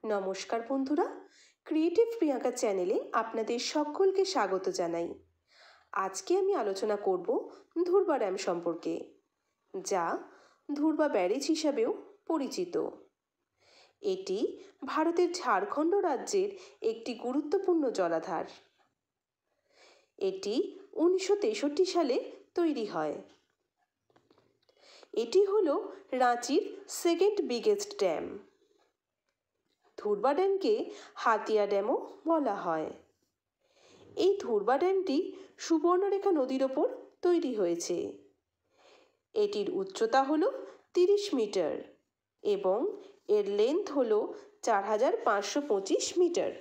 নমস্কার বন্ধুরা, ক্রিয়েটিভ প্রিয়াঙ্কা চ্যানেলে আপনাদের সকলকে স্বাগত জানাই। আজকে আমি আলোচনা করব ধুরবা ড্যাম সম্পর্কে, যা ধুরবা ব্যারেজ হিসাবেও পরিচিত। এটি ভারতের ঝাড়খণ্ড রাজ্যের একটি গুরুত্বপূর্ণ জলাধার। এটি 1963 সালে তৈরি হয়। এটি হলো রাঁচির সেকেন্ড বিগেস্ট ড্যাম। ধুরবা ড্যামকে হাতিয়া ড্যামও বলা হয়। এই ধুরবা ড্যামটি সুবর্ণরেখা নদীর ওপর তৈরি হয়েছে। এটির উচ্চতা হলো 30 মিটার এবং এর লেন্থ হলো 4525 মিটার।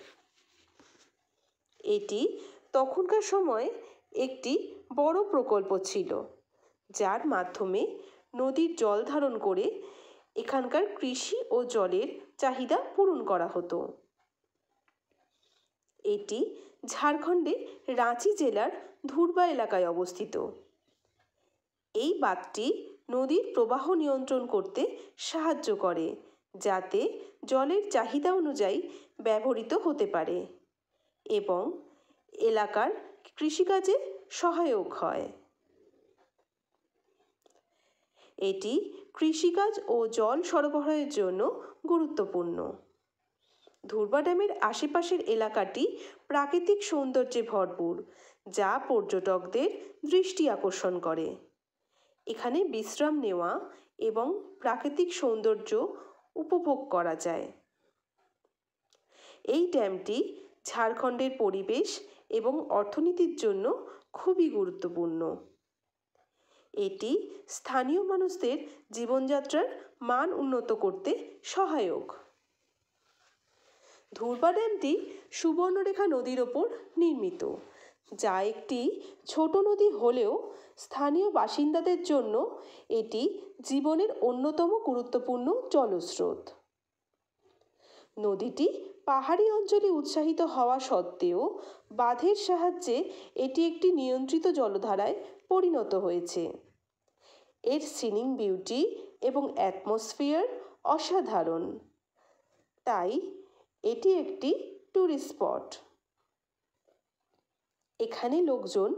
এটি তখনকার সময় একটি বড় প্রকল্প ছিল, যার মাধ্যমে নদীর জল ধারণ করে এখানকার কৃষি ও জলের চাহিদা পূরণ করা হতো। এটি ঝাড়খণ্ডের রাঁচি জেলার ধুরবা এলাকায় অবস্থিত। এই বাঁধটি নদীর প্রবাহ নিয়ন্ত্রণ করতে সাহায্য করে, যাতে জলের চাহিদা অনুযায়ী ব্যবহৃত হতে পারে এবং এলাকার কৃষিকাজে সহায়ক হয়। এটি কৃষিকাজ ও জল সরবরাহের জন্য গুরুত্বপূর্ণ। ধুরবা ড্যামের আশেপাশের এলাকাটি প্রাকৃতিক সৌন্দর্যে ভরপুর, যা পর্যটকদের দৃষ্টি আকর্ষণ করে। এখানে বিশ্রাম নেওয়া এবং প্রাকৃতিক সৌন্দর্য উপভোগ করা যায়। এই ড্যামটি ঝাড়খণ্ডের পরিবেশ এবং অর্থনীতির জন্য খুবই গুরুত্বপূর্ণ। এটি স্থানীয় মানুষদের জীবনযাত্রার মান উন্নত করতে সহায়ক। ধুরবা ড্যামটি সুবর্ণরেখা নদীর ওপর নির্মিত, যা একটি ছোট নদী হলেও স্থানীয় বাসিন্দাদের জন্য এটি জীবনের অন্যতম গুরুত্বপূর্ণ জলস্রোত। নদীটি পাহাড়ি অঞ্চলে উৎসাহিত হওয়া সত্ত্বেও বাঁধের সাহায্যে এটি একটি নিয়ন্ত্রিত জলধারায় পরিণত হয়েছে। এর সিনিং বিউটি এবং অ্যাটমসফিয়ার অসাধারণ, তাই এটি একটি ট্যুরিস্ট স্পট। এখানে লোকজন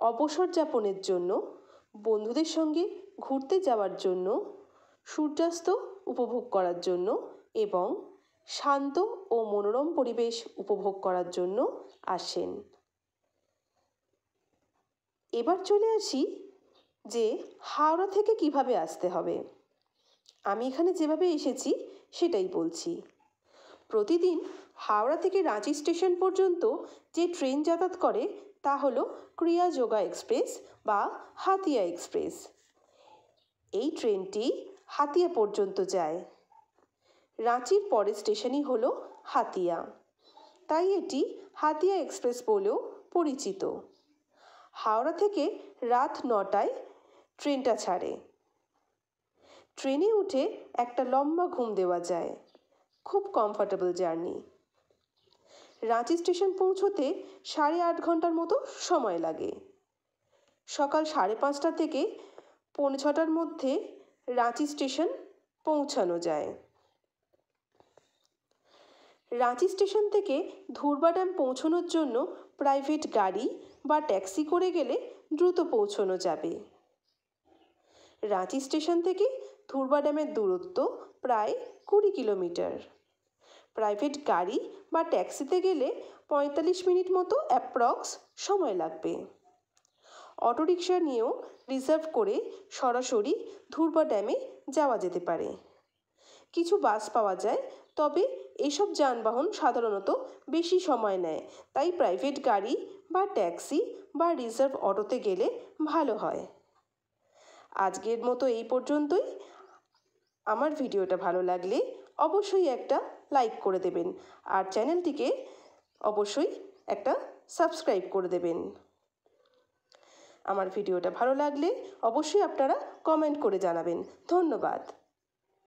অবসর যাপনের জন্য, বন্ধুদের সঙ্গে ঘুরতে যাওয়ার জন্য, সূর্যাস্ত উপভোগ করার জন্য এবং শান্ত ও মনোরম পরিবেশ উপভোগ করার জন্য আসেন। এবার চলে আসি যে হাওড়া থেকে কিভাবে আসতে হবে। আমি এখানে যেভাবে এসেছি সেটাই বলছি। প্রতিদিন হাওড়া থেকে রাঁচি স্টেশন পর্যন্ত যে ট্রেন যাতায়াত করে তা হলো ক্রিয়া যোগা এক্সপ্রেস বা হাতিয়া এক্সপ্রেস। এই ট্রেনটি হাতিয়া পর্যন্ত যায়। রাঁচির পরের স্টেশনই হলো হাতিয়া, তাই এটি হাতিয়া এক্সপ্রেস বলেও পরিচিত। হাওড়া থেকে রাত 9টায় ট্রেনটা ছাড়ে। ট্রেনে উঠে একটা লম্বা ঘুম দেওয়া যায়। খুব কমফর্টেবল জার্নি। রাঁচি স্টেশন পৌঁছতে 8.5 ঘন্টার মতো সময় লাগে। সকাল 5:30 থেকে 5:45 মধ্যে রাঁচি স্টেশন পৌঁছানো যায়। রাঁচি স্টেশন থেকে ধুরবা ড্যাম পৌঁছানোর জন্য প্রাইভেট গাড়ি বা ট্যাক্সি করে গেলে দ্রুত পৌঁছানো যাবে। রাঁচি স্টেশন থেকে ধুরবা ড্যামের দূরত্ব প্রায় 20 কিলোমিটার। প্রাইভেট গাড়ি বা ট্যাক্সিতে গেলে 45 মিনিট মতো অ্যাপ্রক্স সময় লাগবে। অটোরিকশা নিয়েও রিজার্ভ করে সরাসরি ধুরবা ড্যামে যাওয়া যেতে পারে। কিছু বাস পাওয়া যায়, তবে এসব যানবাহন সাধারণত বেশি সময় নেয়, তাই প্রাইভেট গাড়ি বা ট্যাক্সি বা রিজার্ভ অটোতে গেলে ভালো হয়। আজকের মতো এই পর্যন্তই। আমার ভিডিওটা ভালো লাগলে অবশ্যই একটা লাইক করে দেবেন আর চ্যানেলটিকে অবশ্যই একটা সাবস্ক্রাইব করে দেবেন। আমার ভিডিওটা ভালো লাগলে অবশ্যই আপনারা কমেন্ট করে জানাবেন। ধন্যবাদ।